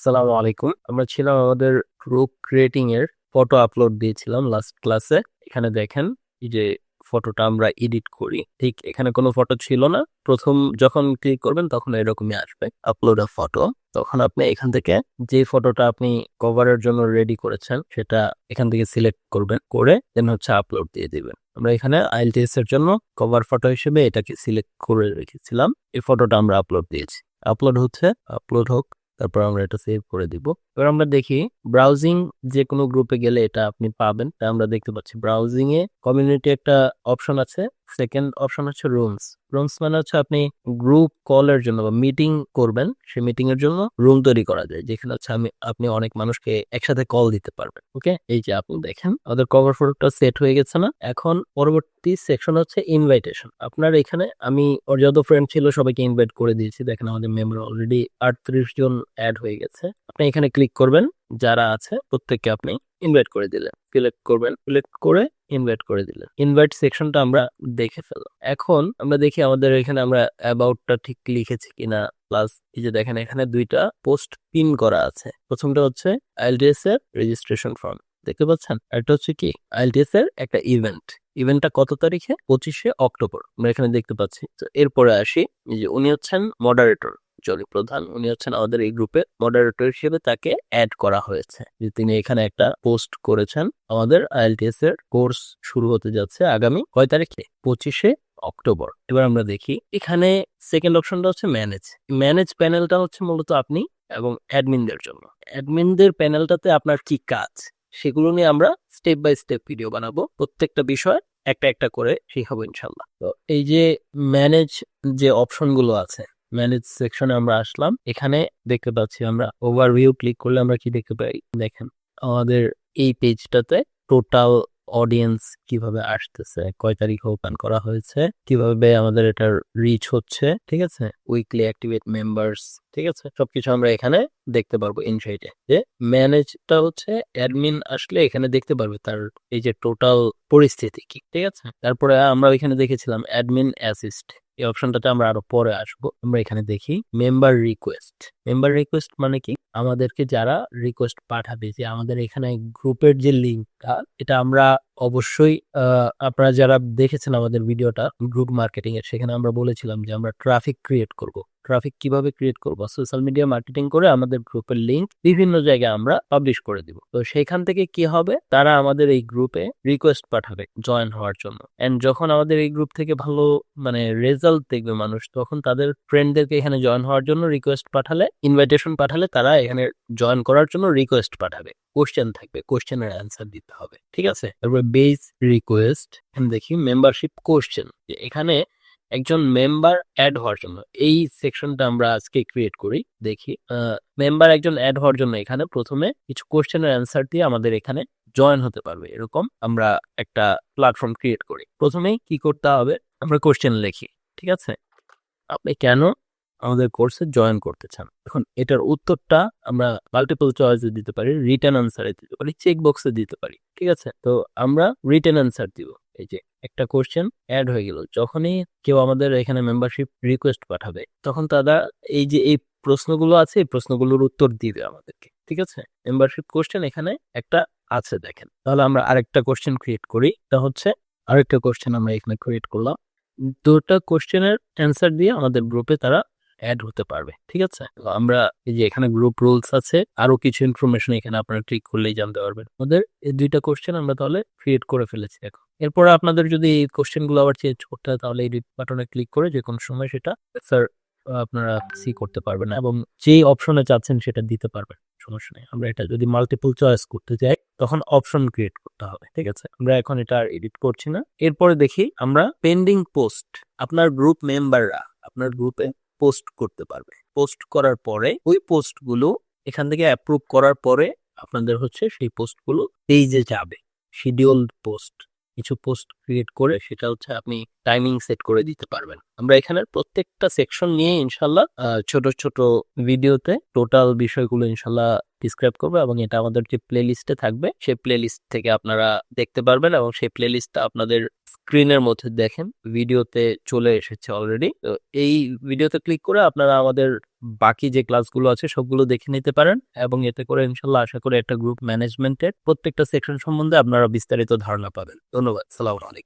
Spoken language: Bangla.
আসসালামু আলাইকুম। আমরা ছিলাম আমাদের গ্রুপ ক্রিয়েটিং এর ফটো আপলোড দিয়েছিলাম লাস্ট ক্লাসে। এখানে দেখেন এই যে ফটোটা আমরা এডিট করি, ঠিক এখানে কোনো ফটো ছিল না। প্রথম যখন ক্লিক করবেন তখন এরকমই আসবে আপলোড আ ফটো। তখন আপনি এখান থেকে যে ফটোটা আপনি কভারের জন্য রেডি করেছেন সেটা এখান থেকে সিলেক্ট করবেন, করে দেন হচ্ছে আপলোড দিয়ে দিবেন। আমরা এখানে আইএলটিএস এর জন্য কভার ফটো হিসেবে এটাকে সিলেক্ট করে রেখেছিলাম। এই ফটোটা আমরা আপলোড দিয়েছি। আপলোড হচ্ছে, আপলোড হোক, তারপর আমরা এটা সেভ করে দিব। এবার আমরা দেখি ব্রাউজিং যে কোনো গ্রুপে গেলে এটা আপনি পাবেন। তা আমরা দেখতে পাচ্ছি ব্রাউজিং এ কমিউনিটি একটা অপশন আছে, সেকেন্ড অপশন হচ্ছে রুমস। রুমস মানে হচ্ছে আপনি গ্রুপ কলের জন্য বা মিটিং করবেন, সেই মিটিং এর জন্য রুম তৈরি করা যায়, যেখানে হচ্ছে আপনি অনেক মানুষকে একসাথে কল দিতে পারবেন। ওকে, এই যে আপনি দেখেন আমাদের কভার ফটোটা সেট হয়ে গেছে না। এখন পরবর্তী সেকশন হচ্ছে ইনভাইটেশন। আপনার এখানে আমি ওর যত ফ্রেন্ড ছিল সবাইকে ইনভাইট করে দিয়েছি। দেখেন আমাদের মেম্বার অলরেডি 38 জন অ্যাড হয়ে গেছে। আপনি এখানে ক্লিক করবেন, যারা আছে প্রত্যেককে আপনি ইনভাইট করে দিলেন। সিলেক্ট করবেন, সিলেক্ট করে ইনভাইট করে দিলেন। ইনভাইট সেকশনটা আমরা দেখে ফেললাম। এখন আমরা দেখি আমাদের এখানে আমরা অ্যাবাউটটা ঠিক লিখেছি কিনা। প্লাস এই যে দেখেন এখানে দুইটা পোস্ট পিন করা আছে। প্রথমটা হচ্ছে আইএলটিএস এর রেজিস্ট্রেশন ফর্ম, দেখতে পাচ্ছেন। এটা হচ্ছে কি আইএলটিএস এর একটা ইভেন্ট। ইভেন্টটা কত তারিখে? 25শে অক্টোবর। আমরা এখানে দেখতে পাচ্ছি। তো এরপরে আসি, এই যে উনি হচ্ছেন মডারেটর, জলি প্রধান। উনি হচ্ছেন আমাদের এই গ্রুপে মডারেটর হিসেবে, তাকে অ্যাড করা হয়েছে যে তিনি এখানে একটা পোস্ট করেছেন। আমাদের আইএলটিএস এর কোর্স শুরু হতে যাচ্ছে আগামী কয় তারিখে? 25শে অক্টোবর। এবার আমরা দেখি এখানে সেকেন্ড অপশনটা হচ্ছে ম্যানেজ। ম্যানেজ প্যানেলটা হচ্ছে মূলত আপনি এবং অ্যাডমিনদের জন্য। অ্যাডমিনদের প্যানেলটাতে আপনার কি কাজ সেগুলো নিয়ে আমরা স্টেপ বাই স্টেপ ভিডিও বানাবো। প্রত্যেকটা বিষয় একটা একটা করে শিখাবো ইনশাল্লাহ। তো এই যে ম্যানেজ যে অপশনগুলো আছে, ম্যানেজ সেকশনে আমরা আসলাম। এখানে দেখতে পাচ্ছি আমরা ওভারভিউ ক্লিক করলে আমরা কি দেখতে পাই? দেখেন আমাদের এই পেজটাতে টোটাল অডিয়েন্স কিভাবে আসতেছে, কয় তারিখে ওপেন করা হয়েছে, কিভাবে আমাদের এটার রিচ হচ্ছে, ঠিক আছে, উইকলি অ্যাক্টিভেট মেম্বার্স, ঠিক আছে, সবকিছু আমরা এখানে দেখতে পারবো ইনসাইটে। যে ম্যানেজটা হচ্ছে অ্যাডমিন আসলে এখানে দেখতে পারবে তার এই যে টোটাল পরিস্থিতি কি, ঠিক আছে। তারপরে আমরা এখানে দেখেছিলাম অ্যাডমিন অ্যাসিস্ট, এই অপশনটাতে আমরা আরো পরে আসবো। আমরা এখানে দেখি মেম্বার রিকোয়েস্ট। মেম্বার রিকোয়েস্ট মানে কি? আমাদেরকে যারা রিকোয়েস্ট পাঠাবে, যে আমাদের এখানে গ্রুপের যে লিঙ্কটা, এটা আমরা অবশ্যই আপনারা যারা দেখেছেন আমাদের ভিডিওটা গ্রুপ মার্কেটিং এর, সেখানে আমরা বলেছিলাম যে আমরা ট্রাফিক ক্রিয়েট করব। ট্রাফিক কিভাবে ক্রিয়েট করব? সোশ্যাল মিডিয়া মার্কেটিং করে আমাদের গ্রুপের লিঙ্ক বিভিন্ন জায়গায় আমরা পাবলিশ করে দিব। তো সেখান থেকে কি হবে, তারা আমাদের এই গ্রুপে রিকোয়েস্ট পাঠাবে জয়েন হওয়ার জন্য। এন্ড যখন আমাদের এই গ্রুপ থেকে ভালো মানে রেজাল্ট দেখবে মানুষ, তখন তাদের ফ্রেন্ডদেরকে এখানে জয়েন হওয়ার জন্য রিকোয়েস্ট পাঠালে, ইনভাইটেশন পাঠালে তারা এখানে জয়েন করার জন্য রিকোয়েস্ট পাঠাবে। কোশ্চেন থাকবে, কোশ্চেনের অ্যান্সার দিতে হবে, ঠিক আছে। তারপরে বেস রিকোয়েস্ট, দেখি মেম্বারশিপ কোশ্চেন, এখানে একজন মেম্বার অ্যাড হওয়ার জন্য এই সেকশনটা আমরা আজকে ক্রিয়েট করি। দেখি মেম্বার একজন অ্যাড হওয়ার জন্য এখানে প্রথমে কিছু কোশ্চেনের অ্যান্সার দিয়ে আমাদের এখানে জয়েন হতে পারবে, এরকম আমরা একটা প্ল্যাটফর্ম ক্রিয়েট করি। প্রথমেই কি করতে হবে, আমরা কোশ্চেন লিখি, ঠিক আছে। আপনি কেন আমাদের কোর্সে জয়েন করতে চান? এখন এটার উত্তরটা আমরা মাল্টিপল চয়েসে দিতে পারি, রিটেন আনসারে দিতে পারি, চেক বক্সে দিতে পারি, ঠিক আছে। তো আমরা রিটেন আনসার দিব। এই যে একটা কোশ্চেন অ্যাড হয়ে গেল। যখনই কেউ আমাদের এখানে মেম্বারশিপ রিকোয়েস্ট পাঠাবে, তখন তারা এই যে এই প্রশ্নগুলো আছে, এই প্রশ্নগুলোর উত্তর দিবে আমাদেরকে, ঠিক আছে। মেম্বারশিপ কোশ্চেন এখানে একটা আছে, দেখেন। তাহলে আমরা আরেকটা কোশ্চেন ক্রিয়েট করি। তা হচ্ছে আরেকটা কোশ্চেন আমরা এখানে ক্রিয়েট করলাম। দুটো কোশ্চেনের অ্যান্সার দিয়ে আমাদের গ্রুপে তারা অ্যাড হতে পারবে, ঠিক আছে। তো আমরা এই যে এখানে গ্রুপ রুলস আছে, আরো কিছু ইনফরমেশন এখানে আপনারা ক্লিক করলেই জানতে পারবেন। আমাদের এই দুইটা কোশ্চেন আমরা তাহলে ক্রিয়েট করে ফেলেছি। এখন এরপরে আপনাদের যদি এই কোশ্চেন গুলো আবার চেঞ্জ করতে হয়, তাহলে এডিট বাটনে ক্লিক করে যে কোনো সময় সেটা স্যার আপনারা সি করতে পারবেন এবং যেই অপশনে চাচ্ছেন সেটা দিতে পারবেন, সমস্যা নেই। আমরা এটা যদি মাল্টিপল চয়েস করতে চাই, তখন অপশন ক্রিয়েট করতে হবে, ঠিক আছে। আমরা এখন এটা আর এডিট করছি না। এরপরে দেখি আমরা পেন্ডিং পোস্ট। আপনার গ্রুপ মেম্বাররা আপনার গ্রুপে পোস্ট করতে পারবে। পোস্ট করার পরে ওই পোস্টগুলো এখান থেকে অ্যাপ্রুভ করার পরে আপনাদের হচ্ছে সেই পোস্টগুলো পেজে যাবে। শিডিউলড পোস্ট, কিছু পোস্ট ক্রিয়েট করে সেটা হচ্ছে আপনি টাইমিং সেট করে দিতে পারবেন। আমরা এখানে প্রত্যেকটা সেকশন নিয়ে ইনশাল্লাহ ছোট ছোট ভিডিওতে টোটাল বিষয়গুলো ইনশাল্লাহ ডিসক্রাইব করবো এবং এটা আমাদের যে প্লে লিস্টে থাকবে সেই প্লে লিস্ট থেকে আপনারা দেখতে পারবেন এবং সেই প্লে লিস্টটা আপনাদের স্ক্রিনের মধ্যে দেখেন ভিডিওতে চলে এসেছে অলরেডি। তো এই ভিডিওতে ক্লিক করে আপনারা আমাদের বাকি যে ক্লাসগুলো আছে সবগুলো দেখে নিতে পারেন এবং এতে করে ইনশাল্লাহ আশা করি একটা গ্রুপ ম্যানেজমেন্টের প্রত্যেকটা সেকশন সম্বন্ধে আপনারা বিস্তারিত ধারণা পাবেন। ধন্যবাদ। সালাম আলাইকুম।